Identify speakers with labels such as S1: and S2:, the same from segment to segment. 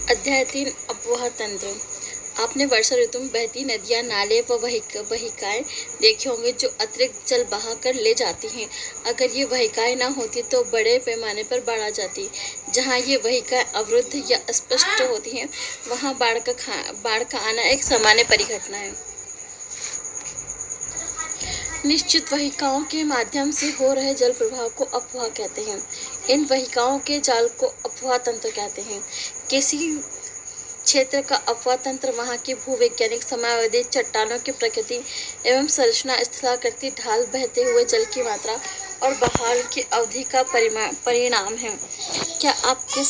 S1: अध्याय 3 अपवाह तंत्र। आपने वर्षा ऋतु में बहती नदियां, नाले व वहिकाएं देखे होंगे जो अतिरिक्त जल बहा कर ले जाती हैं। अगर ये वहिकाएं न होती तो बड़े पैमाने पर बाढ़ आ जाती। जहाँ ये वहिकाएं अवरुद्ध या अस्पष्ट होती हैं वहाँ बाढ़ का आना एक सामान्य परिघटना है। निश्चित वहिकाओं के माध्यम से हो रहे जल प्रवाह को अपवाह कहते हैं। इन वहिकाओं के जाल को अपवाह तंत्र कहते हैं। किसी क्षेत्र का अपवाह तंत्र वहाँ की भूवैज्ञानिक समयावधि, चट्टानों की प्रकृति एवं संरचना, स्थलाकृति, ढाल, बहते हुए जल की मात्रा और बहाव की अवधि का परिणाम है। क्या आपके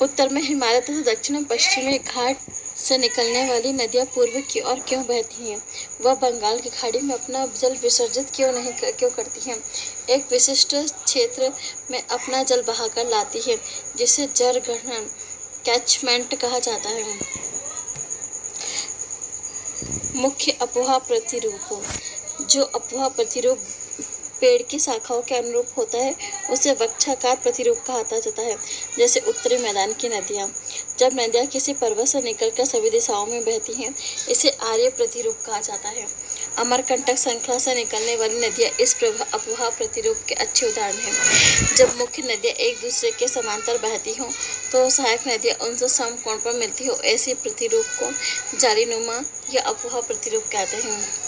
S1: उत्तर में हिमालय तथा दक्षिण में पश्चिमी घाट से निकलने वाली नदियां पूर्व की ओर क्यों बहती हैं? वह बंगाल की खाड़ी में अपना जल विसर्जित क्यों करती हैं? एक विशिष्ट क्षेत्र में अपना जल बहाकर लाती है जिसे जल ग्रहण कैचमेंट कहा जाता है। मुख्य अपवाह प्रतिरूप। जो अपवाह प्रतिरूप पेड़ की शाखाओं के अनुरूप होता है उसे वृक्षाकार प्रतिरूप कहा जाता है। जैसे उत्तरी मैदान की नदियाँ। जब नदियाँ किसी पर्वत से निकलकर सभी दिशाओं में बहती हैं इसे आर्य प्रतिरूप कहा जाता है। अमरकंटक श्रृंखला से निकलने वाली नदियाँ इस अपवाह प्रतिरूप के अच्छे उदाहरण हैं। जब मुख्य नदियाँ एक दूसरे के समांतर बहती हों तो सहायक नदियाँ उनसे समकोण पर मिलती हो, ऐसे प्रतिरूप को जालीनुमा या अपवाह प्रतिरूप कहते हैं।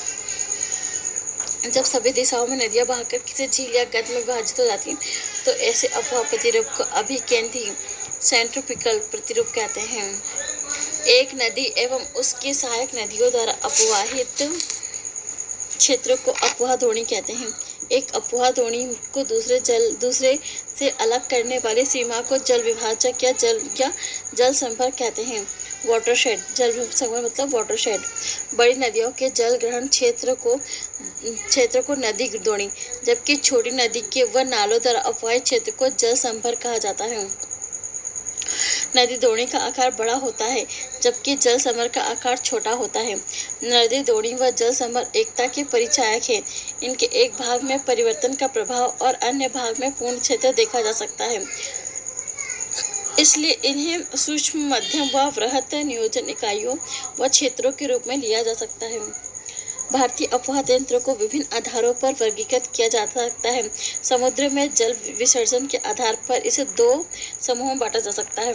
S1: जब सभी दिशाओं में नदियां बहकर किसी झील या गद में विभाजित हो जाती हैं तो ऐसे अपवाह प्रतिरूप को अभिकेंद्री सेंट्रिपिकल प्रतिरूप कहते हैं। एक नदी एवं उसकी सहायक नदियों द्वारा अपवाहित क्षेत्र को अपवाह द्रोणी कहते हैं। एक अपवाह द्रोणी को दूसरे से अलग करने वाली सीमा को जल विभाजक या जल संपर्क कहते हैं। वाटरशेड, जल संपर्क मतलब वाटरशेड। बड़ी नदियों के जल ग्रहण क्षेत्र को नदी द्रोणी, जबकि छोटी नदी के व नालों द्वारा अपवाहित क्षेत्र को जल संपर्क कहा जाता है। नदी द्रोणी का आकार बड़ा होता है जबकि जल संपर्क का आकार छोटा होता है। नदी द्रोणी व जल संपर्क एकता के परिचायक है। इनके एक भाग में परिवर्तन का प्रभाव और अन्य भाग में पूर्ण क्षेत्र देखा जा सकता है, इसलिए इन्हें सूक्ष्म, मध्यम व वृहत नियोजन इकाइयों व क्षेत्रों के रूप में लिया जा सकता है। भारतीय अपवाह तंत्र को विभिन्न आधारों पर वर्गीकृत किया जा सकता है। समुद्र में जल विसर्जन के आधार पर इसे 2 समूहों में बांटा जा सकता है।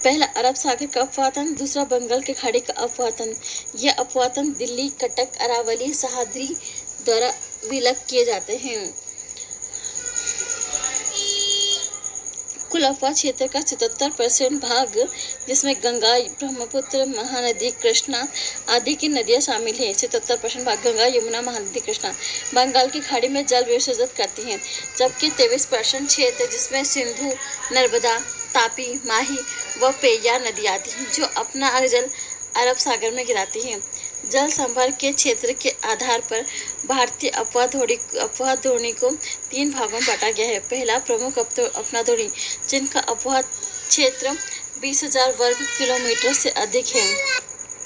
S1: पहला अरब सागर का अपवाह तंत्र, दूसरा बंगाल की खाड़ी का अपवाह तंत्र। यह अपवाह तंत्र दिल्ली, कटक, अरावली, सह्याद्री द्वारा विलग किए जाते हैं। कुल अपवाह क्षेत्र का 77% भाग, जिसमें गंगा, ब्रह्मपुत्र, महानदी, कृष्णा आदि की नदियां शामिल हैं। 77% भाग गंगा, यमुना, महानदी, कृष्णा बंगाल की खाड़ी में जल विसर्जित करती हैं, जबकि 23% क्षेत्र, जिसमें सिंधु, नर्मदा, तापी, माही व पेय्या नदी आती हैं, जो अपना जल अरब सागर में गिराती हैं। जल संपर्क के क्षेत्र के आधार पर भारतीय अपवाह द्रोणी को 3 भागों में बांटा गया है। पहला, प्रमुख अपवाह द्रोणी, जिनका अपवाह क्षेत्र 20,000 वर्ग किलोमीटर से अधिक है।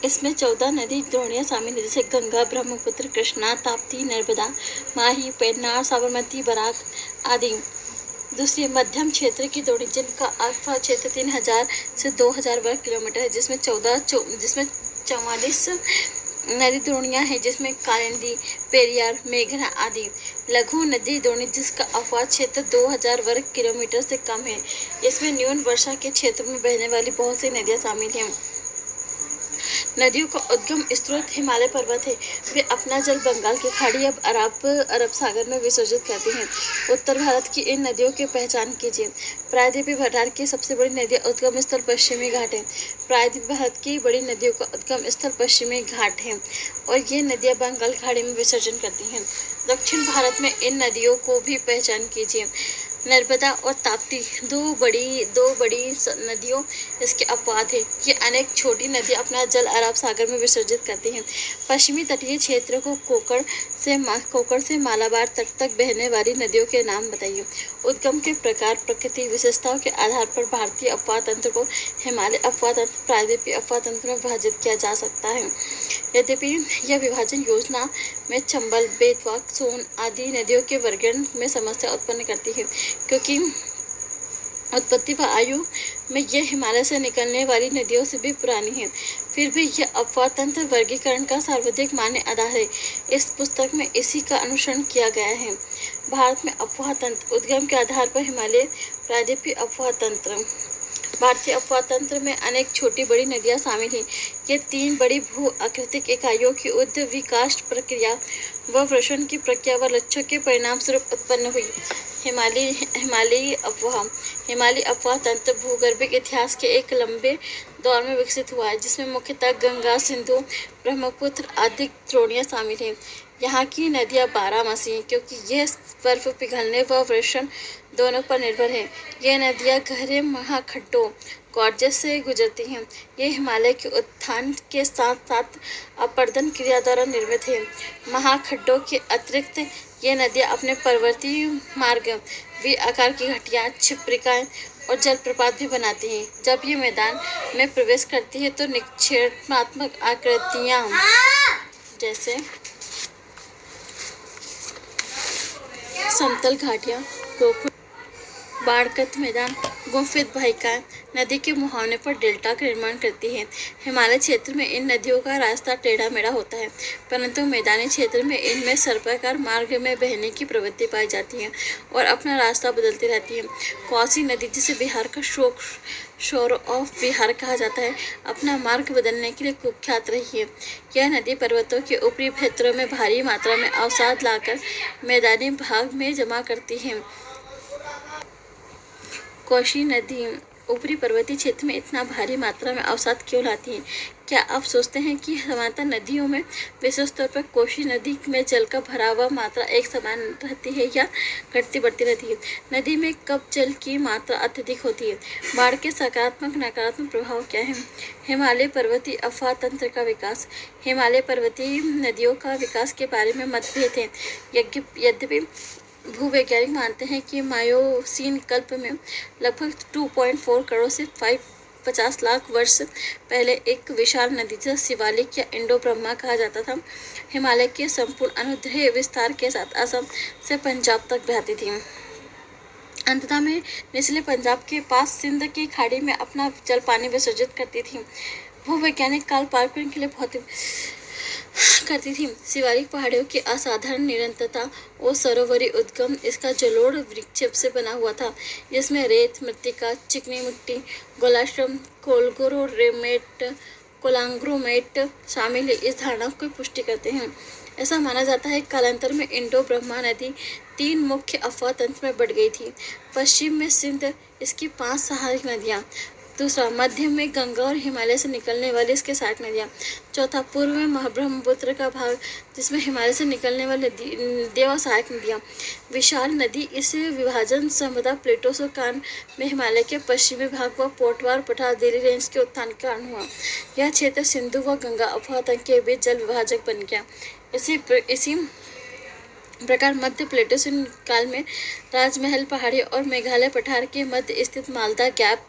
S1: इसमें 14 नदी द्रोणियां शामिल हैं, जैसे गंगा, ब्रह्मपुत्र, कृष्णा, ताप्ती, नर्मदा, माही, पेन्नार, साबरमती, बराक आदि। दूसरी, मध्यम क्षेत्र की द्रोणी, जिनका अपवाह क्षेत्र 3,000 से 2,000 वर्ग किलोमीटर है, जिसमें 44 नदी द्रोणियां हैं, जिसमें कालिंदी, पेरियार, मेघना आदि। लघु नदी द्रोणी, जिसका अपवाह क्षेत्र 2,000 वर्ग किलोमीटर से कम है। इसमें न्यून वर्षा के क्षेत्र में बहने वाली बहुत सी नदियां शामिल हैं। नदियों का उद्गम स्रोत हिमालय पर्वत है। वे अपना जल बंगाल की खाड़ी अब अरब सागर में विसर्जित करती हैं। उत्तर भारत की इन नदियों की पहचान कीजिए। प्रायद्वीपीय भारत की सबसे बड़ी नदियाँ उद्गम स्थल पश्चिमी घाट है। प्रायद्वीपीय भारत की बड़ी नदियों का उद्गम स्थल पश्चिमी घाट है और ये नदियाँ बंगाल खाड़ी में विसर्जन करती हैं। दक्षिण भारत में इन नदियों को भी पहचान कीजिए। नर्मदा और ताप्ती दो बड़ी नदियों इसके अपवाद हैं। ये अनेक छोटी नदियाँ अपना जल अरब सागर में विसर्जित करती हैं। पश्चिमी तटीय क्षेत्र को कोकण से मालाबार तट तक बहने वाली नदियों के नाम बताइए। उद्गम के प्रकार, प्रकृति विशेषताओं के आधार पर भारतीय अपवाद तंत्र को हिमालय अपवाद तंत्र, प्रायद्वीपीय अपवाद तंत्र में विभाजित किया जा सकता है। यद्यपि यह विभाजन योजना में चंबल, बेतवा, सोन आदि नदियों के वर्गीकरण में समस्या उत्पन्न करती है, क्योंकि उत्पत्ति व आयु में यह हिमालय से निकलने वाली नदियों से भी पुरानी है। फिर भी यह अपवाद तंत्र वर्गीकरण का सर्वाधिक मान्य आधार है। इस पुस्तक में इसी का अनुसरण किया गया है। भारत में अपवाद तंत्र उद्गम के आधार पर हिमालय, प्रायद्वीपीय अपवाद तंत्र। भारतीय अपवाद तंत्र में अनेक छोटी बड़ी नदियां शामिल हैं। ये 3 बड़ी भू आकृतिक इकाइयों की उद्विकास प्रक्रिया व वृषण की प्रक्रिया व लक्ष्यों के परिणाम स्वरूप उत्पन्न हुई। हिमालयी अपवाद तंत्र भूगर्भिक इतिहास के एक लंबे दौर में विकसित हुआ है, जिसमें मुख्यतः गंगा, सिंधु, ब्रह्मपुत्र आदि द्रोणियां शामिल हैं। यहाँ की नदियाँ 12मासी हैं, क्योंकि यह बर्फ पिघलने व वर्षण दोनों पर निर्भर है। ये नदियाँ गहरे महाखड्डों गॉर्जेस से गुजरती हैं। ये हिमालय के उत्थान के साथ साथ अपरदन क्रिया द्वारा निर्मित है। महाखड्डों के अतिरिक्त ये नदियाँ अपने पर्वतीय मार्ग, वी आकार की घाटियाँ, छिप्रिकाएँ और जलप्रपात भी बनाती हैं। जब ये मैदान में प्रवेश करती है तो निक्षेपात्मक आकृतियाँ जैसे समतल घाटियाँ, बाढ़ग्रस्त मैदान, गुम्फित वाहिकाएं नदी के मुहाने पर डेल्टा का निर्माण करती हैं। हिमालय क्षेत्र में इन नदियों का रास्ता टेढ़ा मेढ़ा होता है, परंतु मैदानी क्षेत्र में इनमें सर्पाकार मार्ग में बहने की प्रवृत्ति पाई जाती है और अपना रास्ता बदलती रहती है। कौसी नदी, जिसे बिहार का शोर ऑफ बिहार कहा जाता है, अपना मार्ग बदलने के लिए कुख्यात रही है। यह नदी पर्वतों के ऊपरी क्षेत्रों में भारी मात्रा में अवसाद लाकर मैदानी भाग में जमा करती है। कोसी नदी ऊपरी पर्वतीय क्षेत्र में इतना भारी मात्रा में अवसाद क्यों लाती है? क्या आप सोचते हैं कि सामान्यतः नदियों में, विशेष तौर पर कोसी नदी में जल का भरा हुआ मात्रा एक समान रहती है या घटती बढ़ती रहती है? नदी में कब जल की मात्रा अत्यधिक होती है? बाढ़ के सकारात्मक नकारात्मक प्रभाव क्या है? हिमालय पर्वतीय अपवाद तंत्र का विकास। हिमालय पर्वतीय नदियों का विकास के बारे में मतभेद है। यद्यपि भूवैज्ञानिक मानते हैं कि मायोसीन कल्प में लगभग 2.4 करोड़ से 50 लाख वर्ष पहले एक विशाल नदी, जिसे शिवालिक या इंडो ब्रह्मा कहा जाता था, हिमालय के संपूर्ण अनुदैर्ध्य विस्तार के साथ असम से पंजाब तक बहती थी। अंततः में निचले पंजाब के पास सिंध की खाड़ी में अपना जल पानी विसर्जित करती थी। भूवैज्ञानिक काल पार्किंग के लिए बहुत करती थी। शिवालिक पहाड़ियों की असाधारण निरंतरता और सरोवरी उद्गम इसका जलोढ़ विक्षेप से बना हुआ था, जिसमें रेत, मृत्तिका, चिकनी मिट्टी, गोलाश्रम, कोलांग्रोमेट शामिल है। इस धारणा को पुष्टि करते हैं। ऐसा माना जाता है कि कालांतर में इंडो ब्रह्मा नदी 3 मुख्य अपवाद तंत्र में बढ़ गई थी। पश्चिम में सिंध, इसकी 5 सहायक नदियाँ। दूसरा, मध्य में गंगा और हिमालय से निकलने वाली इसके 60 नदियाँ। चौथा, पूर्व में ब्रह्मपुत्र का भाग, जिसमें हिमालय से निकलने वाली देवा सहायक नदियाँ। विशाल नदी इस विभाजन संभवतः प्लेटो कान में हिमालय के पश्चिमी भाग व पोटवार पठार दिल्ली रेंज के उत्थान के कारण हुआ। यह क्षेत्र सिंधु व गंगा अपवाद तंत्र के बीच जल विभाजक बन गया। इसी प्रकार मध्य प्लेटोसीन काल में राजमहल पहाड़ी और मेघालय पठार के मध्य स्थित मालदा गैप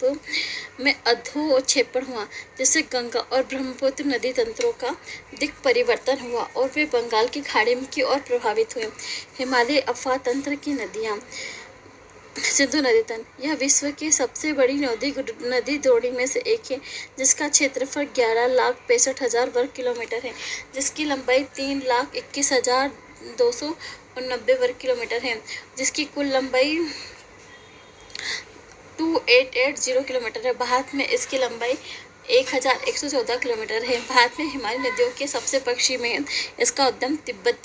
S1: में अधोक्षेपण हुआ, जिससे गंगा और ब्रह्मपुत्र नदी तंत्रों का दिक् परिवर्तन हुआ और वे बंगाल की खाड़ी की ओर प्रभावित हुए। हिमालय अपवाद तंत्र की नदियाँ। सिंधु नदी तंत्र, यह विश्व की सबसे बड़ी नदी द्रोणी में से एक है, जिसका क्षेत्रफल 11,65,000 वर्ग किलोमीटर है, जिसकी लंबाई 3,21,290 वर्ग किलोमीटर है, जिसकी कुल लंबाई 2,880 किलोमीटर है। भारत में इसकी लंबाई 1,114 किलोमीटर है। भारत में हिमालय नदियों के सबसे पश्चिम में इसका उद्गम तिब्बत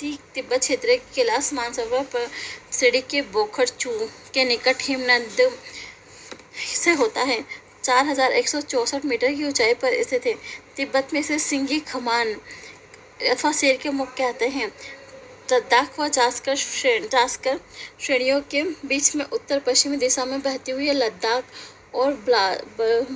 S1: क्षेत्र के कैलाश मानसरोवर श्रेणी के बोखरचू के निकट हिमनद से होता है। 4,164 मीटर की ऊंचाई पर स्थित है। तिब्बत में इसे सिंगी खमान अथवा शेर के मुख कहते हैं। लद्दाख व जास्कर श्रेणियों के बीच में उत्तर पश्चिमी दिशा में बहती हुई लद्दाख और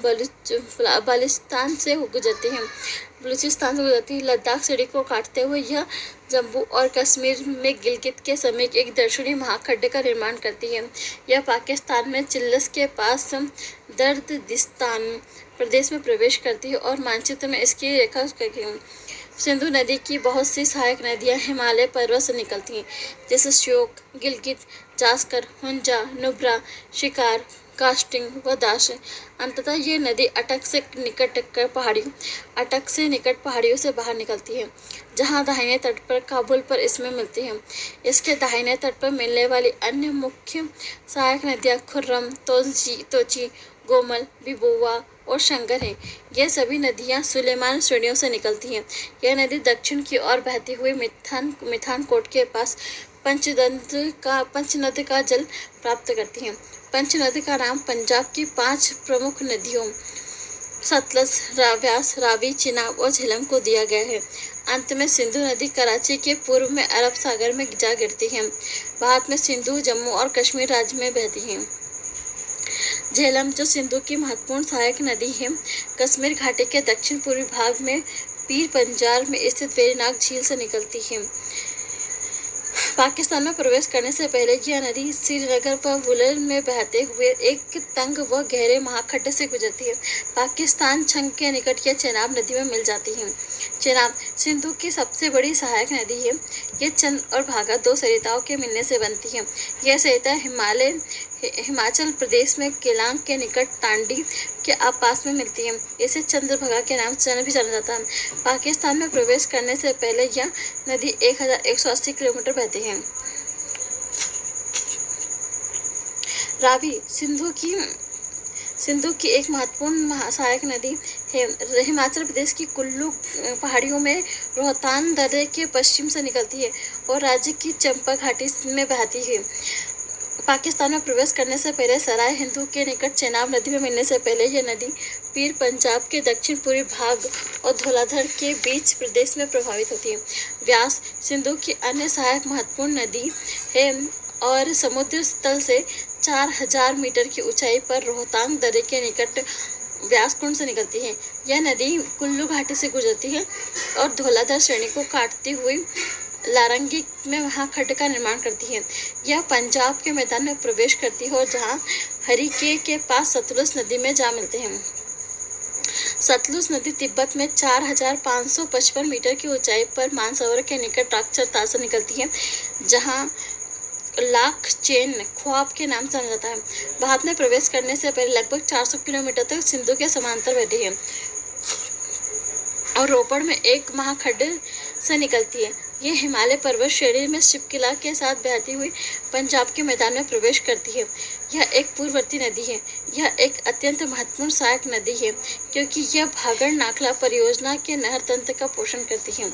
S1: बलूचिस्तान से गुजरती है। लद्दाख श्रेणी को काटते हुए यह जम्मू और कश्मीर में गिलगित के समीप एक दक्षिणी महाखंड का निर्माण करती है। यह पाकिस्तान में चिल्लस के पास दर्दिस्तान प्रदेश में प्रवेश करती है और मानचित्र में इसकी रेखा करती है। सिंधु नदी की बहुत सी सहायक नदियां हिमालय पर्वत से निकलती हैं, जैसे श्योक, गिलगित, जास्कर, हुंजा, नुब्रा, शिकार, कास्टिंग व दाश। अंततः ये नदी अटक से निकट पहाड़ियों से बाहर निकलती है, जहां दाहिने तट पर काबुल पर इसमें मिलती है। इसके दाहिने तट पर मिलने वाली अन्य मुख्य सहायक नदियां खुर्रम, तोची, गोमल, बिबुआ और शंकर है। यह सभी नदियां सुलेमान श्रेणियों से निकलती हैं। यह नदी दक्षिण की ओर बहती हुई मिठानकोट के पास पंचनद का जल प्राप्त करती है। पंचनद का नाम पंजाब की 5 प्रमुख नदियों सतलज, व्यास, रावी, चिनाब और झेलम को दिया गया है। अंत में सिंधु नदी कराची के पूर्व में अरब सागर में जा गिरती है। भारत में सिंधु जम्मू और कश्मीर राज्य में बहती है। झेलम, जो सिंधु की महत्वपूर्ण सहायक नदी है, कश्मीर घाटी के दक्षिण पूर्वी भाग में पीर पंजाल में स्थित वेरीनाग झील से निकलती है। पाकिस्तान में प्रवेश करने से पहले यह नदी श्रीनगर व वुलर में बहते हुए एक तंग व गहरे महाखड्ड से गुजरती है। पाकिस्तान छंग के निकट यह चेनाब नदी में मिल जाती है। चेनाब सिंधु की सबसे बड़ी सहायक नदी है। यह चंद और भागा 2 सरिताओं के मिलने से बनती है। यह सरिता हिमाचल प्रदेश में केलांग के निकट टांडी के आसपास में मिलती है। इसे चंद्रभागा के नाम से भी जाना जाता है। पाकिस्तान में प्रवेश करने से पहले यह नदी 1180 किलोमीटर बहती है। रावी सिंधु की एक महत्वपूर्ण सहायक नदी है। हिमाचल प्रदेश की कुल्लू पहाड़ियों में रोहतांग दर्रे के पश्चिम से निकलती है और राज्य की चंपा घाटी में बहती है। पाकिस्तान में प्रवेश करने से पहले सराय हिंदू के निकट चेनाब नदी में मिलने से पहले यह नदी पीर पंजाब के दक्षिण पूर्वी भाग और धौलाधर के बीच प्रदेश में प्रभावित होती है। व्यास सिंधु की अन्य सहायक महत्वपूर्ण नदी है और समुद्र तल से 4000 मीटर की ऊंचाई पर रोहतांग दर्रे के निकट व्यास कुंड से निकलती है। यह नदी कुल्लू घाटी से गुजरती है और धौलाधर श्रेणी को काटती हुई लारंगी में महाखड्ड का निर्माण करती है। यह पंजाब के मैदान में प्रवेश करती है और जहां हरिके के पास सतलुज नदी में जा मिलते हैं। सतलुज नदी तिब्बत में 4555 मीटर की ऊंचाई पर मानसरोवर के निकट राक्षरताल से निकलती है, जहां लाख चेन ख्वाब के नाम से जाना जाता है। भारत में प्रवेश करने से पहले लगभग 400 किलोमीटर तक सिंधु के समांतर बहती है और रोपड़ में एक महाखड्ड से निकलती है। यह हिमालय पर्वत श्रेणी में शिपकिला के साथ बहती हुई पंजाब के मैदान में प्रवेश करती है। यह एक पूर्ववर्ती नदी है। यह एक अत्यंत महत्वपूर्ण सहायक नदी है क्योंकि यह भागड़ नाखला परियोजना के नहर तंत्र का पोषण करती है।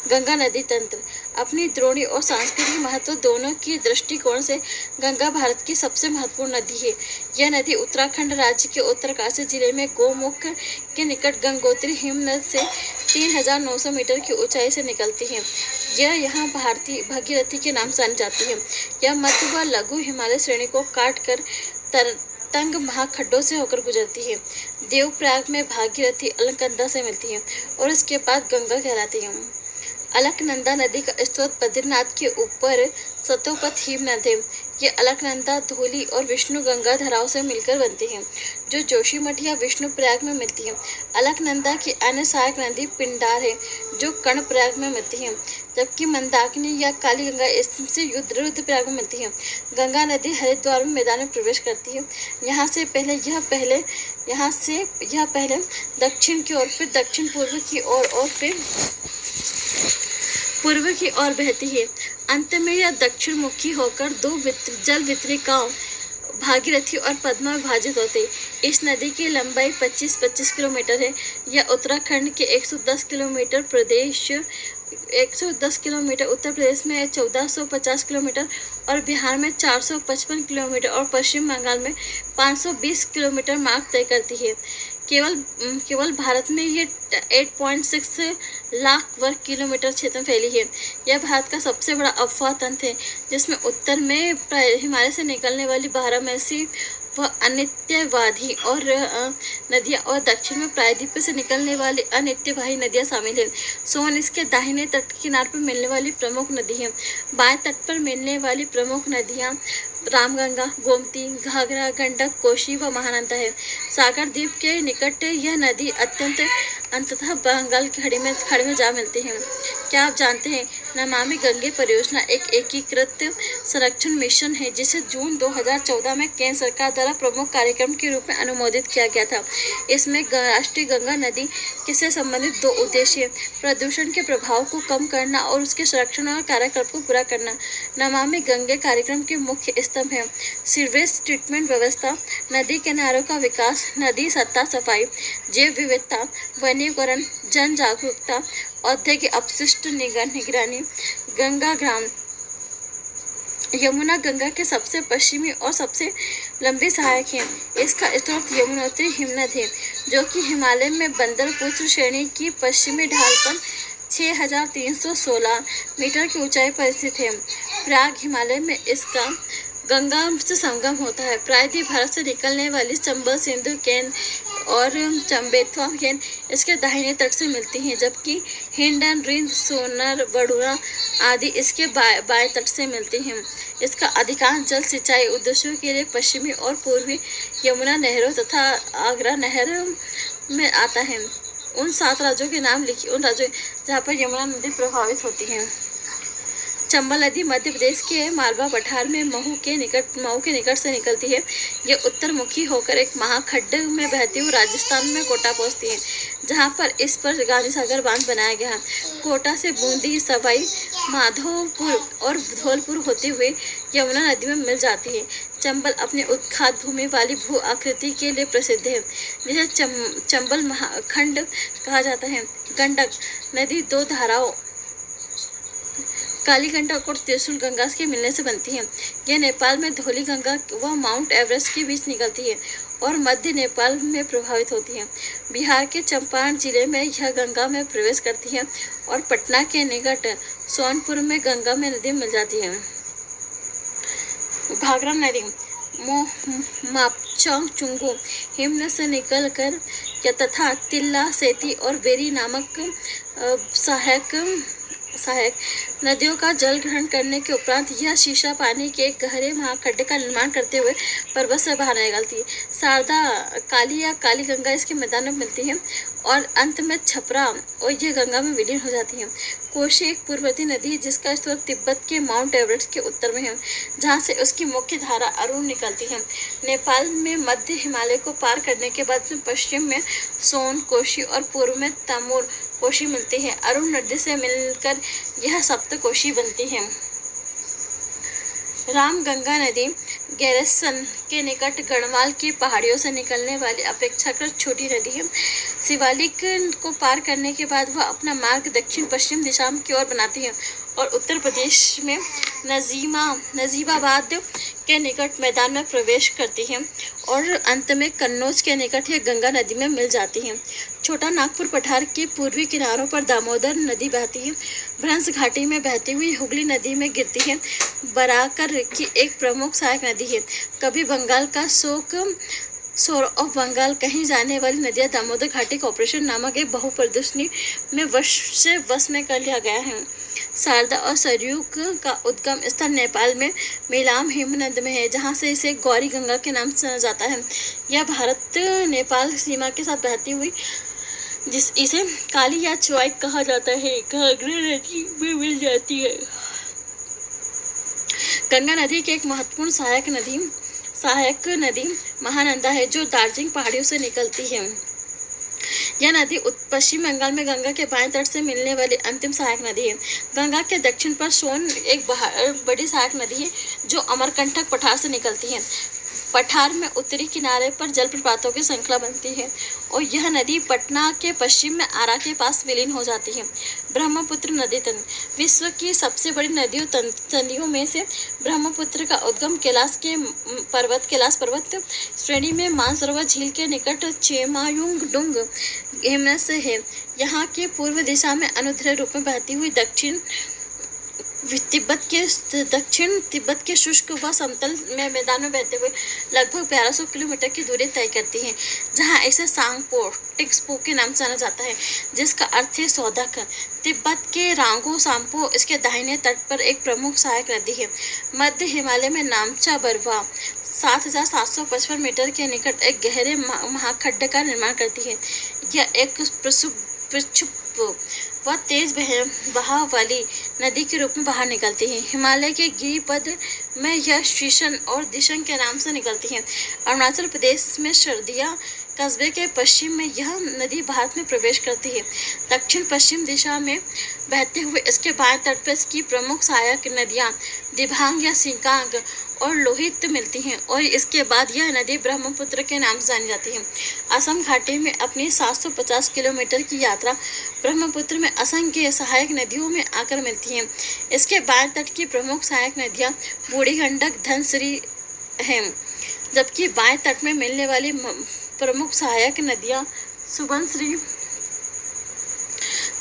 S1: गंगा नदी तंत्र अपनी द्रोणी और सांस्कृतिक महत्व दोनों की दृष्टिकोण से गंगा भारत की सबसे महत्वपूर्ण नदी है। यह नदी उत्तराखंड राज्य के उत्तरकाशी जिले में गोमुख के निकट गंगोत्री हिमनद से 3900 मीटर की ऊंचाई से निकलती है। यह यहाँ भारतीय भागीरथी के नाम से जानी जाती है। यह मध्य व लघु हिमालय श्रेणी को काट कर तंग महाखड्डों से होकर गुजरती है। देवप्रयाग में भागीरथी अलकनंदा से मिलती है और इसके बाद गंगा कहलाती है। अलकनंदा नदी का स्रोत बद्रीनाथ के ऊपर सतोपथ हिमनद है। ये अलकनंदा, धौली और विष्णु गंगा धाराओं से मिलकर बनती है, जो जोशीमठ या विष्णु प्रयाग में मिलती है। अलकनंदा की अन्य सहायक नदी पिंडार है, जो कर्णप्रयाग में मिलती है, जबकि मंदाकिनी या काली गंगा इससे रुद्रप्रयाग में मिलती है। गंगा नदी हरिद्वार में मैदान में प्रवेश करती है। यहाँ से यह पहले दक्षिण की ओर, फिर दक्षिण पूर्व की ओर और फिर पूर्व की ओर बहती है। अंत में यह दक्षिण मुखी होकर 2 जल वितरिकाओं भागीरथी और पद्मा विभाजित होते। इस नदी की लंबाई 25 किलोमीटर है। यह उत्तराखंड के 110 किलोमीटर, 110 किलोमीटर, उत्तर प्रदेश में 1450 किलोमीटर और बिहार में 455 किलोमीटर और पश्चिम बंगाल में 520 किलोमीटर मार्ग तय करती है। केवल भारत में ये 8.6 लाख वर्ग किलोमीटर क्षेत्र में फैली है। यह भारत का सबसे बड़ा अफवाह तंत्र है, जिसमें उत्तर में हिमालय से निकलने वाली बारहमासी व अनित्यवाही और नदियाँ और दक्षिण में प्रायद्वीप से निकलने वाली अनित्यवाही नदियाँ शामिल हैं। सोन इसके दाहिने तट के किनारे पर मिलने वाली प्रमुख नदी है। बाएं तट पर मिलने वाली प्रमुख नदियाँ रामगंगा, गोमती, घाघरा, गंडक, कोसी व महानंदा है। सागर द्वीप के निकट यह नदी अंततः बंगाल की खाड़ी में जा मिलती है। क्या आप जानते हैं, नमामि गंगे परियोजना एक एकीकृत संरक्षण मिशन है, जिसे जून 2014 में केंद्र सरकार द्वारा प्रमुख कार्यक्रम के रूप में अनुमोदित किया गया था। इसमें राष्ट्रीय गंगा नदी से संबंधित 2 उद्देश्य, प्रदूषण के प्रभाव को कम करना और उसके संरक्षण और कार्यक्रम को पूरा करना। नमामि गंगे कार्यक्रम के मुख्य स्तंभ हैं सीवरेज ट्रीटमेंट व्यवस्था, नदी किनारों का विकास, नदी सतह सफाई, जैव विविधता, वनीकरण, जन जागरूकता, औद्योगिक अपशिष्ट निगरानी। गंगा ग्राम यमुना गंगा के सबसे पश्चिमी और सबसे लंबी सहायक है। इसका स्रोत यमुनोत्री हिमनद है, जो कि हिमालय में बंदरपुत्र श्रेणी की पश्चिमी ढाल पर 6316 मीटर की ऊंचाई पर स्थित है। प्रयाग हिमालय में इसका गंगा से संगम होता है। प्रायद्वीप भारत से निकलने वाली चंबल, सिंधु, केन और चंबेतवा केन इसके दाहिने तट से मिलती हैं, जबकि हिंडन, रिंद, सोनर, बड़ूरा आदि इसके बाएं तट से मिलती हैं। इसका अधिकांश जल सिंचाई उद्देश्यों के लिए पश्चिमी और पूर्वी यमुना नहरों तथा आगरा नहर में आता है। उन 7 राज्यों के नाम लिखिए, उन राज्यों जहाँ पर यमुना नदी प्रभावित होती है। चंबल नदी मध्य प्रदेश के मालवा पठार में मऊ के निकट से निकलती है। यह उत्तरमुखी होकर एक महाखड्ड में बहती हुई राजस्थान में कोटा पहुंचती है, जहां पर इस पर गांधी सागर बांध बनाया गया है। कोटा से बूंदी, सवाई माधोपुर और धौलपुर होते हुए यमुना नदी में मिल जाती है। चंबल अपने उत्खात भूमि वाली भू आकृति के लिए प्रसिद्ध है, जिसे चंबल महाखंड कहा जाता है। गंडक नदी 2 धाराओं काली गंडक और त्रिशूल गंगा के मिलने से बनती है। यह नेपाल में धौली गंगा व माउंट एवरेस्ट के बीच निकलती है और मध्य नेपाल में प्रभावित होती है। बिहार के चंपारण जिले में यह गंगा में प्रवेश करती है और पटना के निकट सोनपुर में गंगा में नदी मिल जाती है। घाघरा नदी मापचौंग चुंगू हिमनद से निकलकर तथा तिल्ला, सेती और बेरी नामक सहायक नदियों का जल ग्रहण करने के उपरांत यह शीशा पानी के एक गहरे महाखड्ड का निर्माण करते हुए पर्वत से बाहर निकलती है। शारदा, काली या काली गंगा इसके मैदान में मिलती है और अंत में छपरा और यह गंगा में विलीन हो जाती है। कोशी एक पूर्ववर्ती नदी है, जिसका स्रोत तिब्बत के माउंट एवरेस्ट के उत्तर में है, जहाँ से उसकी मुख्य धारा अरुण निकलती है। नेपाल में मध्य हिमालय को पार करने के बाद पश्चिम में सोन कोशी और पूर्व में तमोर कोशी मिलती है। अरुण नदी से मिलकर यह सप्तकोशी बनती है। रामगंगा नदी गैरसन के निकट गढ़वाल की पहाड़ियों से निकलने वाली अपेक्षाकृत छोटी नदी है। शिवालिक को पार करने के बाद वह अपना मार्ग दक्षिण पश्चिम दिशा की ओर बनाती है और उत्तर प्रदेश में नजीबाबाद के निकट मैदान में प्रवेश करती है और अंत में कन्नौज के निकट यह गंगा नदी में मिल जाती है। छोटा नागपुर पठार के पूर्वी किनारों पर दामोदर नदी बहती है। भ्रंश घाटी में बहती हुई हुगली नदी में गिरती है। बराकर की एक प्रमुख सहायक नदी है। कभी बंगाल का सोर ऑफ बंगाल कहीं जाने वाली नदियाँ दामोदर घाटी कॉर्पोरेशन नामक एक बहुप्रदर्शनी में वश में कर लिया गया है। शारदा और सरयू का उद्गम स्थल नेपाल में मिलाम हिमनद में है, जहाँ से इसे गौरी गंगा के नाम से जाना जाता है। यह भारत नेपाल सीमा के साथ बहती हुई इसे काली या च्वाई कहा जाता है, घाघरा नदी में मिल जाती है। गंगा नदी की एक महत्वपूर्ण सहायक नदी महानंदा है, जो दार्जिलिंग पहाड़ियों से निकलती है। यह नदी पश्चिम बंगाल में गंगा के बाएं तट से मिलने वाली अंतिम सहायक नदी है। गंगा के दक्षिण पर सोन एक बड़ी सहायक नदी है, जो अमरकंटक पठार से निकलती है। पठार में उत्तरी किनारे पर जलप्रपातों की श्रृंखला बनती है और यह नदी पटना के पश्चिम में आरा के पास विलीन हो जाती है। ब्रह्मपुत्र नदी तंत्र विश्व की सबसे बड़ी नदियों में से ब्रह्मपुत्र का उद्गम कैलाश पर्वत श्रेणी में मानसरोवर झील के निकट चेमायुंगडुंग हिमनद से है। यहाँ के पूर्व दिशा में अनुदैर्ध्य रूप में बहती हुई दक्षिण तिब्बत के शुष्क व समतल में मैदान में बहते हुए लगभग 1200 किलोमीटर की दूरी तय करती है, जहां इसे सांगपो टिक्सपो के नाम से जाना जाता है, जिसका अर्थ है सौदक। तिब्बत के रांगो सांपो इसके दाहिने तट पर एक प्रमुख सहायक नदी है। मध्य हिमालय में नामचा बरवा 7,755 मीटर के निकट एक गहरे महाखड्ड का निर्माण करती है। यह एक प्रक्षुब्ध व तेज बहाव वाली नदी के रूप में बाहर निकलती है। हिमालय के गिरिपद में यह शीशन और दिशंग के नाम से निकलती है। अरुणाचल प्रदेश में शर्दिया कस्बे के पश्चिम में यह नदी भारत में प्रवेश करती है। दक्षिण पश्चिम दिशा में बहते हुए इसके बाएं तट पर इसकी प्रमुख सहायक नदियां दिबांग या सिंकांग और लोहित मिलती हैं और इसके बाद यह नदी ब्रह्मपुत्र के नाम से जानी जाती है। असम घाटी में अपनी 750 किलोमीटर की यात्रा ब्रह्मपुत्र में असंख्य सहायक नदियों में आकर मिलती हैं। इसके बाएं तट की प्रमुख सहायक नदियां बूढ़ी गंडक धनसिरी हैं, जबकि बाएं तट में मिलने वाली प्रमुख सहायक नदियां सुबनसिरी,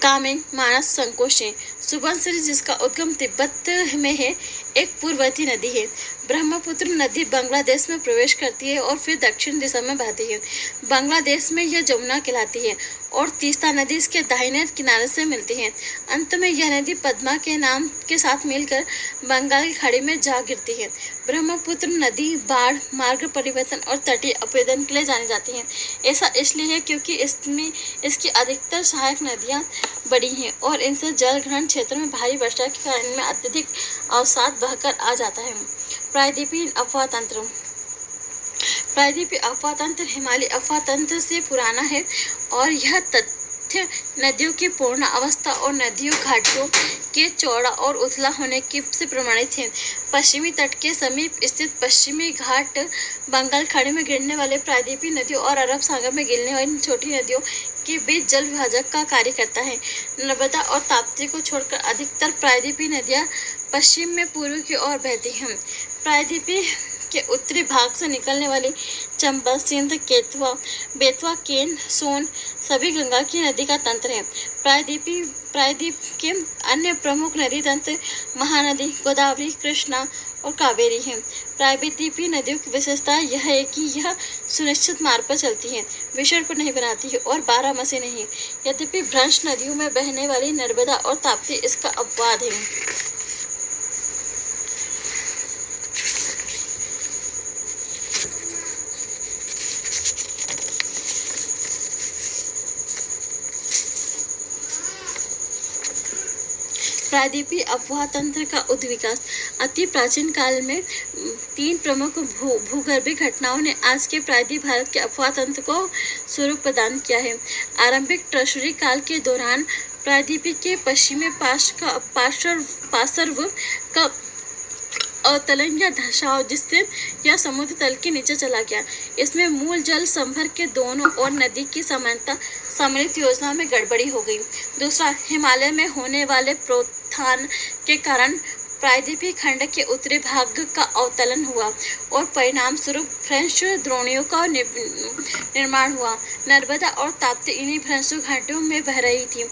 S1: कामेंग, मानस, संकोश हैं। सुबनसिरी, जिसका उद्गम तिब्बत में है, एक पूर्ववर्ती नदी है। ब्रह्मपुत्र नदी बांग्लादेश में प्रवेश करती है और फिर दक्षिण दिशा में बहती है। बांग्लादेश में यह जमुना कहलाती है और तीस्ता नदी इसके दाहिने किनारे से मिलती है। अंत में यह नदी पद्मा के नाम के साथ मिलकर बंगाल की खाड़ी में जा गिरती है। ब्रह्मपुत्र नदी बाढ़, मार्ग परिवर्तन और तटीय अपवेदन के लिए जानी जाती है। ऐसा इसलिए है क्योंकि इसमें इसकी अधिकतर सहायक नदियाँ बड़ी हैं और इनसे जल ग्रहण क्षेत्र में भारी वर्षा के कारण इनमें अत्यधिक अवसाद बहकर आ जाता है। प्रायद्वीपीय अफवाह तंत्र प्रायद्वीपीय अफवाह तंत्र हिमालय अफवाह तंत्र से पुराना है और यह तथ्य नदियों की पूर्ण अवस्था और नदियों घाटियों के चौड़ा और उथला होने की से प्रमाणित है। पश्चिमी तट के समीप स्थित पश्चिमी घाट बंगाल खाड़ी में गिरने वाले प्रायद्वीपीय नदियों और अरब सागर में गिरने वाली छोटी नदियों के बीच जल विभाजक का कार्य करता है। नर्मदा और ताप्ती को छोड़कर अधिकतर प्रायद्वीपीय नदियाँ पश्चिम में पूर्व की ओर बहती हैं। प्रायद्वीपीय के उत्तरी भाग से निकलने वाली चंबल, सिंध, बेतवा, केन, सोन सभी गंगा की नदी का तंत्र है। प्रायद्वीप के अन्य प्रमुख नदी तंत्र महानदी, गोदावरी, कृष्णा और कावेरी हैं। प्रायद्वीपीय नदियों की विशेषता यह है कि यह सुनिश्चित मार्ग पर चलती है, विषय पर नहीं बनाती है और बारहमासी नहीं। यद्यपि भ्रंश नदियों में बहने वाली नर्मदा और ताप्ती इसका अपवाद है। प्रायद्वीपीय अफवाह तंत्र का उद्विकास अति प्राचीन काल में 3 प्रमुख भूगर्भीय घटनाओं ने आज के प्रायद्वीप भारत के अफवाह तंत्र को स्वरूप प्रदान किया है। आरंभिक टर्शरी काल के दौरान प्रायद्वीप के पश्चिमी पार्श्व का अवतलन या धसाव, जिससे यह समुद्र तल के नीचे चला गया। इसमें मूल जल संभर के दोनों ओर नदी की समानता सम्मिलित योजना में गड़बड़ी हो गई। दूसरा, हिमालय में होने वाले प्रोत्थान के कारण प्रायद्वीपीय खंड के उत्तरी भाग का अवतलन हुआ और परिणाम स्वरूप भ्रंश द्रोणियों का निर्माण हुआ। नर्मदा और ताप्ती इन्हीं भ्रंश घाटियों में बह रही थी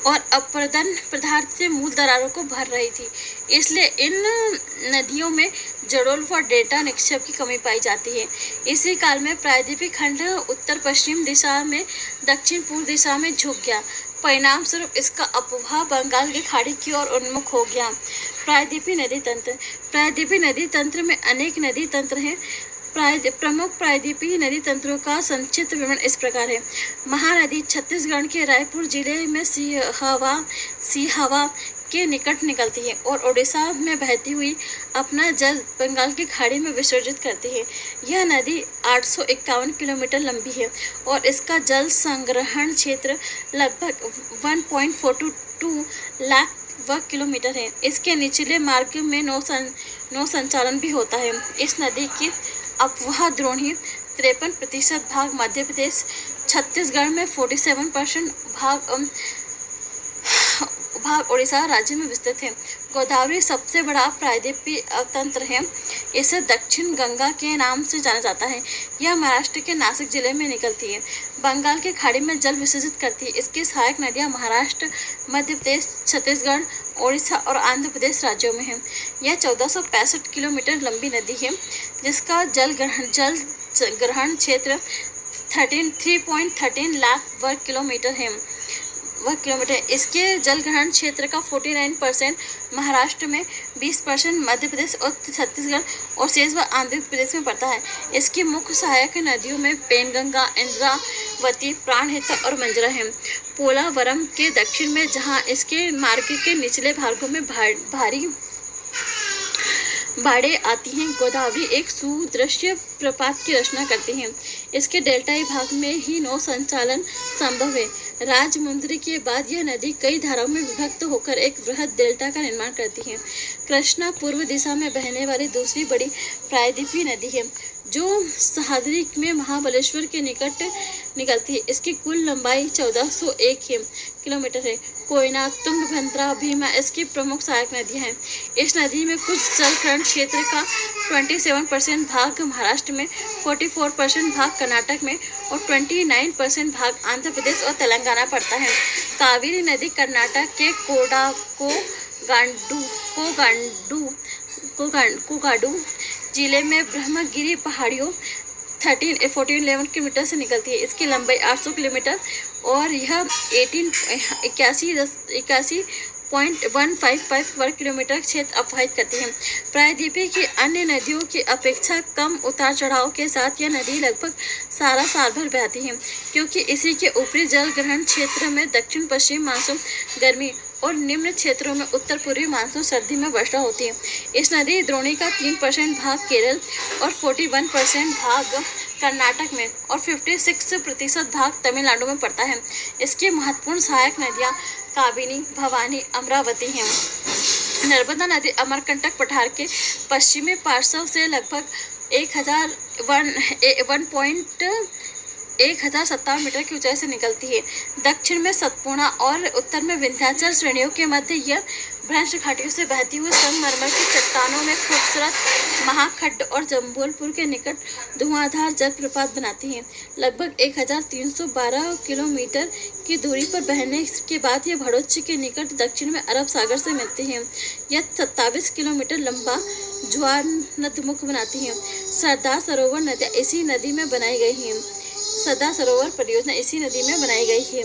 S1: और अपरदन पदार्थ से मूल दरारों को भर रही थी। इसलिए इन नदियों में जड़ोल व डेल्टा निक्षेप की कमी पाई जाती है। इसी काल में प्रायद्वीपीय खंड उत्तर पश्चिम दिशा में दक्षिण पूर्व दिशा में झुक गया। परिणाम स्वरूप इसका अपवाह बंगाल की खाड़ी की ओर उन्मुख हो गया। प्रायद्वीपीय नदी तंत्र में अनेक नदी तंत्र हैं। प्रमुख प्रायद्वीपीय नदी तंत्रों का संक्षिप्त विवरण इस प्रकार है। महानदी छत्तीसगढ़ के रायपुर जिले में सिहावा के निकट निकलती है और ओडिशा में बहती हुई अपना जल बंगाल की खाड़ी में विसर्जित करती है। यह नदी 851 किलोमीटर लंबी है और इसका जल संग्रहण क्षेत्र लगभग 1.42 लाख वर्ग किलोमीटर है। इसके निचले मार्ग में नौ संचालन भी होता है। इस नदी की अपवाह द्रोणी 53% भाग मध्य प्रदेश, छत्तीसगढ़ में 47% भाग उड़ीसा राज्य में विस्तृत है। गोदावरी सबसे बड़ा प्रायद्वीपीय तंत्र है। इसे दक्षिण गंगा के नाम से जाना जाता है। यह महाराष्ट्र के नासिक जिले में निकलती है। बंगाल की खाड़ी में जल विसर्जित करती है। इसकी सहायक नदियां महाराष्ट्र, मध्य प्रदेश, छत्तीसगढ़, ओडिशा और आंध्र प्रदेश राज्यों में है। यह 1465 किलोमीटर लंबी नदी है, जिसका जल ग्रहण क्षेत्र 3.13 लाख वर्ग किलोमीटर है। इसके जल ग्रहण क्षेत्र का 49% महाराष्ट्र में, 20% मध्य प्रदेश और छत्तीसगढ़ और शेष आंध्र प्रदेश में पड़ता है। इसकी मुख्य सहायक नदियों में पेनगंगा, इंद्रावती, प्राणहिता और मंजरा है। पोलावरम के दक्षिण में, जहां इसके मार्ग के निचले भागों में भारी बाढ़ें आती हैं, गोदावरी एक सुदृश्य प्रपात की रचना करती है। इसके डेल्टाई भाग में ही नौ संचालन संभव है। राजमुंद्री के बाद यह नदी कई धाराओं में विभक्त होकर एक वृहद डेल्टा का निर्माण करती है। कृष्णा पूर्व दिशा में बहने वाली दूसरी बड़ी प्रायद्वीपीय नदी है, जो सह्याद्री में महाबलेश्वर के निकट निकलती है। इसकी कुल लंबाई 1401 किलोमीटर है। कोयना, तुंगभद्रा, भीमा इसकी प्रमुख सहायक नदियां हैं। इस नदी में कुछ जलग्रहण क्षेत्र का 27% भाग महाराष्ट्र में, 44% भाग कर्नाटक में और 29% भाग आंध्र प्रदेश और तेलंगाना पड़ता है। कावेरी नदी कर्नाटक के कोगाडू जिले में ब्रह्मगिरी पहाड़ियों 1411 किलोमीटर से निकलती है। इसकी लंबाई 800 किलोमीटर और यह 81.155 वर्ग किलोमीटर क्षेत्र अपवाहित करती है। प्रायद्वीपीय की अन्य नदियों की अपेक्षा कम उतार चढ़ाव के साथ यह नदी लगभग सारा साल भर बहती है, क्योंकि इसी के ऊपरी जल ग्रहण क्षेत्र में दक्षिण पश्चिम मानसून गर्मी और निम्न क्षेत्रों में उत्तर पूर्वी मानसून सर्दी में वर्षा होती है। इस नदी द्रोणी का 3% भाग केरल और 41% भाग कर्नाटक में और 56% भाग तमिलनाडु में पड़ता है। इसकी महत्वपूर्ण सहायक नदियां काबिनी, भवानी, अमरावती हैं। नर्मदा नदी अमरकंटक पठार के पश्चिमी पार्श्व से लगभग 1057 मीटर की ऊंचाई से निकलती है। दक्षिण में सतपुड़ा और उत्तर में विंध्याचल श्रेणियों के मध्य यह भ्रंश घाटियों से बहती हुई संगमरमर की चट्टानों में खूबसूरत महाखड्ड और जम्बूलपुर के निकट धुआंधार जलप्रपात बनाती है। लगभग 1312 किलोमीटर की दूरी पर बहने के बाद यह भड़ोची के निकट दक्षिण में अरब सागर से मिलती है। यह 27 किलोमीटर लंबा ज्वारनदमुख बनाती है। सरदार सरोवर नदियाँ इसी नदी में बनाई गई हैं। सरदार सरोवर परियोजना इसी नदी में बनाई गई है।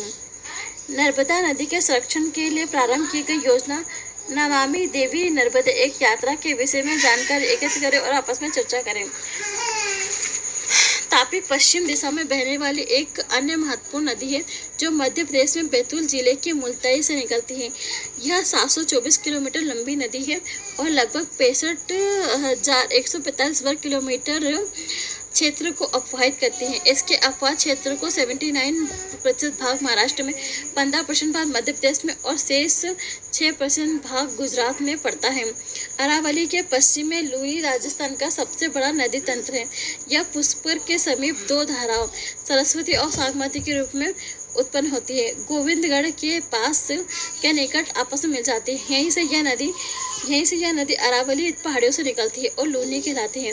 S1: नर्मदा नदी के संरक्षण के लिए प्रारंभ की गई योजना नमामि देवी नर्मदे एक यात्रा के विषय में जानकारी एकत्र करें और आपस में चर्चा करें। तापी पश्चिम दिशा में बहने वाली एक अन्य महत्वपूर्ण नदी है, जो मध्य प्रदेश में बैतूल जिले के मुल्ताई से निकलती है। यह 724 किलोमीटर लंबी नदी है और लगभग 65,145 वर्ग किलोमीटर क्षेत्र को अपवाहित करती हैं। इसके अपवाह क्षेत्र को 79% भाग महाराष्ट्र में, 15% भाग मध्य प्रदेश में और शेष 6% भाग गुजरात में पड़ता है। अरावली के पश्चिम में लूनी राजस्थान का सबसे बड़ा नदी तंत्र है। यह पुष्कर के समीप दो धाराओं सरस्वती और सागमती के रूप में उत्पन्न होती है। गोविंदगढ़ के पास के निकट आपस में मिल जाती है। यहीं से यह नदी अरावली पहाड़ियों से निकलती है और लूनी कहलाती है।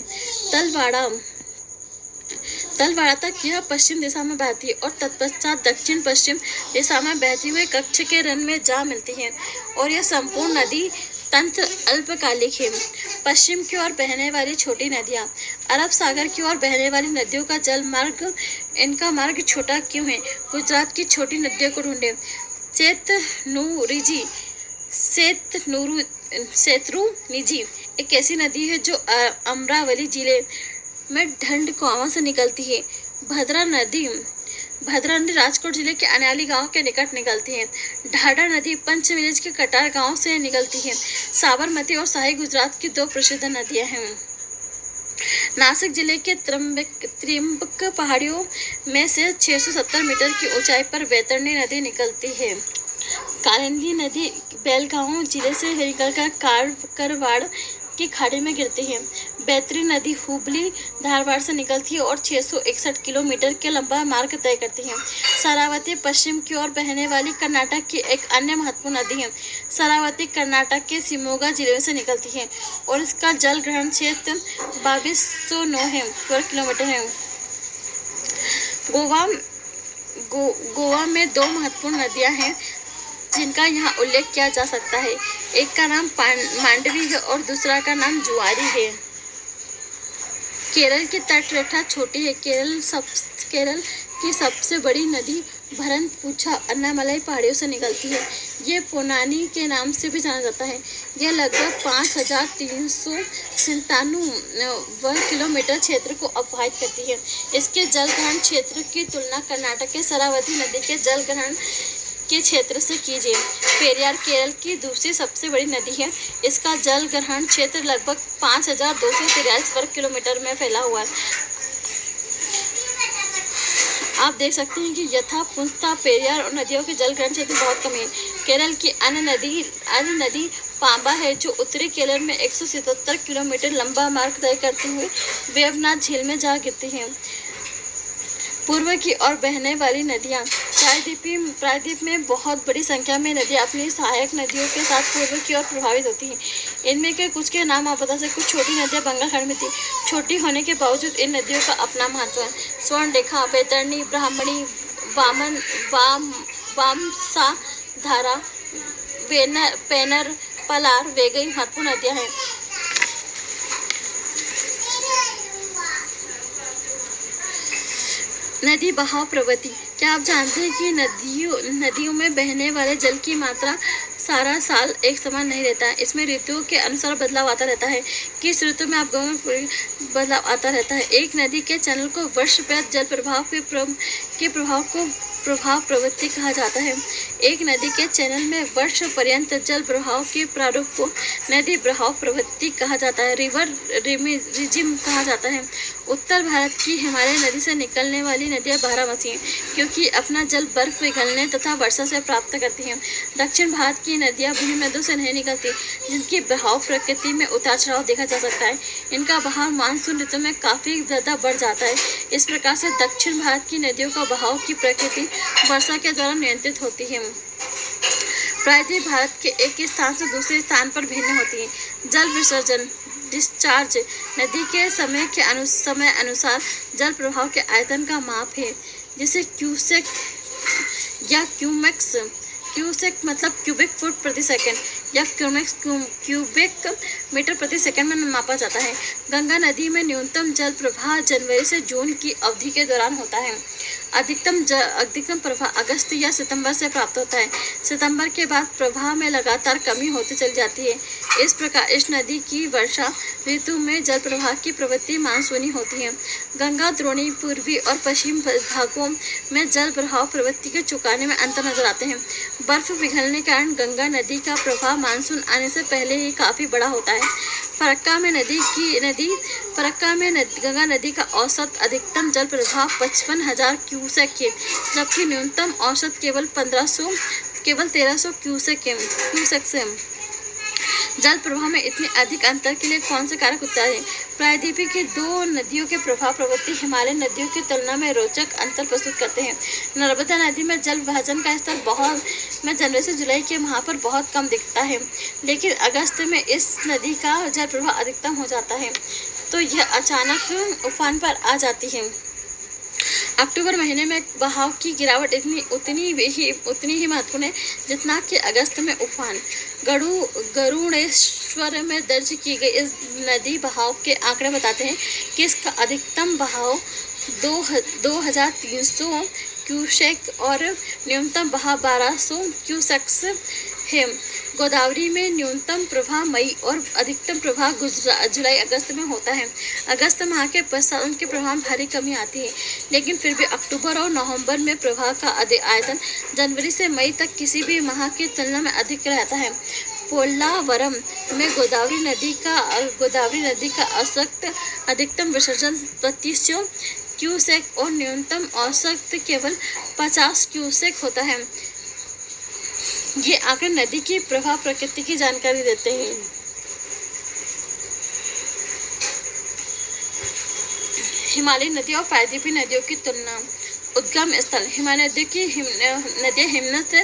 S1: तलवाड़ा तक यह पश्चिम दिशा में बहती है और तत्पश्चात दक्षिण पश्चिम दिशा में बहती हुई कच्छ के रन में जा मिलती है और यह संपूर्ण नदी तंत्र अल्पकालिक है। पश्चिम की ओर बहने वाली छोटी नदियाँ, अरब सागर की ओर बहने वाली नदियों का जल मार्ग, इनका मार्ग छोटा क्यों है? गुजरात की छोटी नदियों को ढूंढे। सेतरुनिजी एक ऐसी नदी है जो अमरावली जिले में ढंढकुआं से निकलती है। भद्रा नदी राजकोट जिले के अनाली गांव के निकट निकलती है। ढाढा नदी पंचविलेज के कटार गांव से निकलती है। साबरमती और शाही गुजरात की दो प्रसिद्ध नदियां हैं। नासिक जिले के त्रिम्बक पहाड़ियों में से 670 मीटर की ऊंचाई पर वैतरणी नदी निकलती है। कालिंदी नदी बेलगांव जिले से निकलकर कारवाड़ की खाड़ी में गिरती है। बैतरी नदी हुबली धारवाड़ से निकलती है और 661 किलोमीटर के लंबा मार्ग तय करती है। शरावती पश्चिम की ओर बहने वाली कर्नाटक की एक अन्य महत्वपूर्ण नदी है। शरावती कर्नाटक के शिमोगा जिले से निकलती है और इसका जल ग्रहण क्षेत्र 2209 वर्ग किलोमीटर है। गोवा में दो महत्वपूर्ण नदियां हैं जिनका यहाँ उल्लेख किया जा सकता है। एक का नाम मांडवी है और दूसरा का नाम जुआरी है। केरल की तटरेखा छोटी है। केरल की सबसे बड़ी नदी भरतपुझा अन्नामलाई पहाड़ियों से निकलती है। ये पोनानी के नाम से भी जाना जाता है। यह लगभग 5397 वर्ग किलोमीटर क्षेत्र को अपवाहित करती है। इसके जलग्रहण क्षेत्र की तुलना कर्नाटक के शरावती नदी के जलग्रहण के क्षेत्र से कीजिए। पेरियार केरल की दूसरी सबसे बड़ी नदी है। इसका जल ग्रहण क्षेत्र लगभग 5243 वर्ग किलोमीटर में फैला हुआ है। आप देख सकते हैं कि यथा पुंस्ता पेरियार और नदियों के जल ग्रहण क्षेत्र बहुत कम है। केरल की अन्य नदी पांबा है जो उत्तरी केरल में 177 किलोमीटर लंबा मार्ग तय करते हुए वेवनाथ झील में जा गिरती हैं। पूर्व की ओर बहने वाली नदियाँ प्रायद्वीप में बहुत बड़ी संख्या में नदियाँ अपनी सहायक नदियों के साथ पूर्व की ओर प्रभावित होती हैं। इनमें के कुछ के नाम आप बता सकते। कुछ छोटी नदियाँ बंगाल खंड में थी। छोटी होने के बावजूद इन नदियों का अपना महत्व है। स्वर्णरेखा, बैतरणी, ब्राह्मणी, वामसा धारा, पेनर, पलार, वेगई महत्वपूर्ण नदियाँ हैं। नदी बहाव प्रवृत्ति। क्या आप जानते हैं कि नदियों में बहने वाले जल की मात्रा सारा साल एक समान नहीं रहता है। इसमें ऋतुओं के अनुसार बदलाव आता रहता है। किस ऋतु में बदलाव आता रहता है। एक नदी के चैनल को वर्षव्यापी जल प्रवाह के प्रभाव को प्रवाह प्रवृत्ति कहा जाता है। एक नदी के चैनल में वर्ष पर्यंत जल प्रवाह के प्रारूप को नदी प्रवाह प्रवृत्ति कहा जाता है। रिवर रिजिम कहा जाता है। उत्तर भारत की हिमालय नदी से निकलने वाली नदियां बारहमासी हैं क्योंकि अपना जल बर्फ पिघलने तथा वर्षा से प्राप्त करती हैं। दक्षिण भारत की नदियां भीम नदियों से नहीं निकलती जिनकी बहाव प्रकृति में उतार चढ़ाव देखा जा सकता है। इनका बहाव मानसून ऋतु में काफ़ी ज़्यादा बढ़ जाता है। इस प्रकार से दक्षिण भारत की नदियों का बहाव की प्रकृति वर्षा के दौरान नियंत्रित होती है। प्रायद्वीप भारत के एक स्थान से दूसरे स्थान पर भिन्न होती है। जल विसर्जन डिस्चार्ज नदी के समय अनुसार जल प्रवाह के आयतन का माप है जिसे क्यूसेक या क्यूमेक्स। क्यूसेक मतलब क्यूबिक फुट प्रति सेकंड या क्यूमेक्स क्यूबिक मीटर प्रति सेकंड में मापा जाता है। गंगा नदी में न्यूनतम जल प्रवाह जनवरी से जून की अवधि के दौरान होता है। अधिकतम प्रवाह अगस्त या सितंबर से प्राप्त होता है। सितंबर के बाद प्रवाह में लगातार कमी होती चली जाती है। इस प्रकार इस नदी की वर्षा ऋतु में जल प्रवाह की प्रवृत्ति मानसूनी होती है। गंगा द्रोणी पूर्वी और पश्चिम भागों में जल प्रवाह प्रवृत्ति के चुकाने में अंतर नजर आते हैं। बर्फ पिघलने के कारण गंगा नदी का प्रवाह मानसून आने से पहले ही काफ़ी बड़ा होता है। फरक्का में गंगा नदी का औसत अधिकतम जल प्रवाह 55,000 क्यूसेक है जबकि न्यूनतम औसत केवल 1300 क्यूसेक से। जल प्रवाह में इतने अधिक अंतर के लिए कौन से कारक उत्तर है। प्रायद्वीप की दो नदियों के प्रवाह प्रवृत्ति हिमालय नदियों की तुलना में रोचक अंतर प्रस्तुत करते हैं। नर्मदा नदी में जल विभाजन का स्तर जनवरी से जुलाई के माह पर बहुत कम दिखता है लेकिन अगस्त में इस नदी का जल प्रवाह अधिकतम हो जाता है तो यह अचानक उफान पर आ जाती है। अक्टूबर महीने में बहाव की गिरावट उतनी ही महत्वपूर्ण है जितना कि अगस्त में उफान। गरुड़ेश्वर में दर्ज की गई इस नदी बहाव के आंकड़े बताते हैं कि इसका अधिकतम बहाव 2300 क्यूसेक और न्यूनतम बहाव 1200 क्यूसेक्स है। गोदावरी में न्यूनतम प्रवाह मई और अधिकतम प्रवाह जुलाई अगस्त में होता है। अगस्त माह के पश्चात उनके प्रवाह में भारी कमी आती है लेकिन फिर भी अक्टूबर और नवंबर में प्रवाह का आयतन जनवरी से मई तक किसी भी माह की तुलना में अधिक रहता है। पोल्लावरम में गोदावरी नदी का औसत अधिकतम विसर्जन 3200 क्यूसेक और न्यूनतम औसत केवल 50 क्यूसेक होता है। ये आंकड़े नदी की प्रवाह प्रकृति की जानकारी देते हैं। हिमालयी नदियों और प्रायद्वीपीय नदियों की तुलना। उद्गम स्थल। हिमालय नदियों की नदियाँ हिमनद से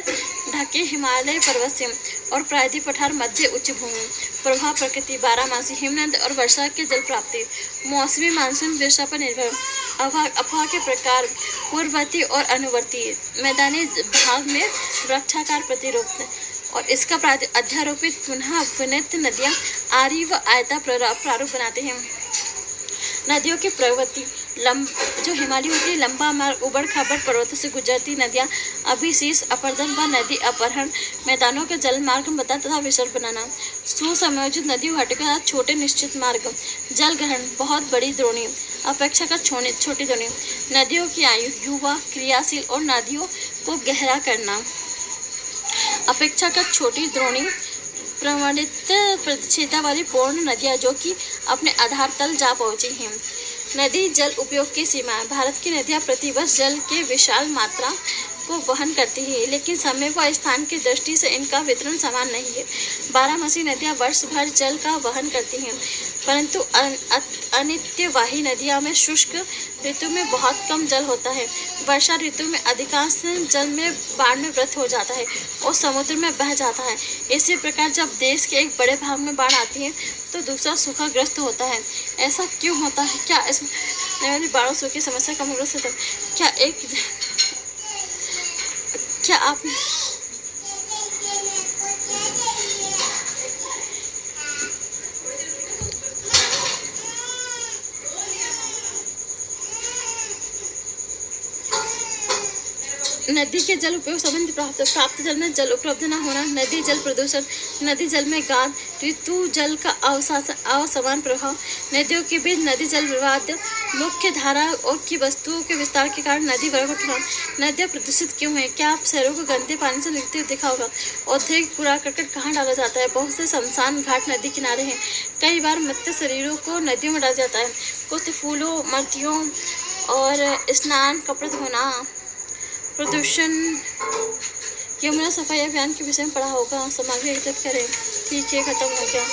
S1: ढके हिमालय पर्वत से और प्रायद्वीप पठार मध्य उच्च भूमि। प्रवाह प्रकृति। बारहमासी हिमनद और वर्षा के जल प्राप्ति। मौसमी मानसून वर्षा पर निर्भर। अफवाह के प्रकार। पूर्ववर्ती और अनुवर्ती। मैदानी भाग में वृक्षाकार प्रतिरूप और इसका अध्यारोपित पुनः पुनित नदियाँ आरी व आयता प्रारूप बनाते हैं। नदियों की प्रवृत्ति। जो हिमालय होती है लंबा मार्ग उबड़ खाबड़ पर्वतों से गुजरती नदियाँ अभिशीष अपर्दन व नदी अपहरण मैदानों के जल मार्ग बदल तथा विसर्ग बनाना। सुसंयोजित नदी वाटिका छोटे निश्चित मार्ग। जल ग्रहण बहुत बड़ी द्रोणी अपेक्षाकृत छोटी द्रोणी। नदियों की आयु युवा क्रियाशील और नदियों को गहरा करना। अपेक्षाकृत छोटी द्रोणी प्रमाणित प्रतिच्छेदा वाली पूर्ण नदियाँ जो कि अपने आधार तल जा पहुँची हैं। नदी जल उपयोग की सीमाएं। भारत की नदियाँ प्रतिवर्ष जल के विशाल मात्रा को वहन करती है, लेकिन समय व स्थान की दृष्टि से इनका वितरण समान नहीं है। बारहमासी नदियाँ वर्ष भर जल का वहन करती हैं, परंतु अनित्यवाही नदियों में शुष्क ऋतु में बहुत कम जल होता है। वर्षा ऋतु में अधिकांश जल में बाढ़ में वृत हो जाता है और समुद्र में बह जाता है। इसी प्रकार जब देश के एक बड़े भाग में बाढ़ आती है तो दूसरा सूखाग्रस्त होता है। ऐसा क्यों होता है? क्या इसमें बाढ़ सूखी समस्या का मूल से क्या आप नदी के जल उपयोग संबंधी प्राप्त जल में जल उपलब्ध न होना। नदी जल प्रदूषण। नदी जल में गाद ऋतु जल का असमान प्रभाव। नदियों के बीच नदी जल विवाद मुख्य धारा और की वस्तुओं के विस्तार के कारण नदी वर्ग। नदियाँ प्रदूषित क्यों हैं? क्या आप शहरों को गंदे पानी से लिखते हुए देखा होगा? औद्योगिक कूड़ा करकट कहाँ डाला जाता है? बहुत से शमशान घाट नदी किनारे हैं। कई बार मृत शरीरों को नदियों में डाला जाता है। कुछ फूलों मर्तियों और स्नान कपड़े धोना प्रदूषण। यमुना सफाई अभियान के विषय में पढ़ा होगा। सामग्री एकत्रित करें। ठीक है, खत्म हो गया।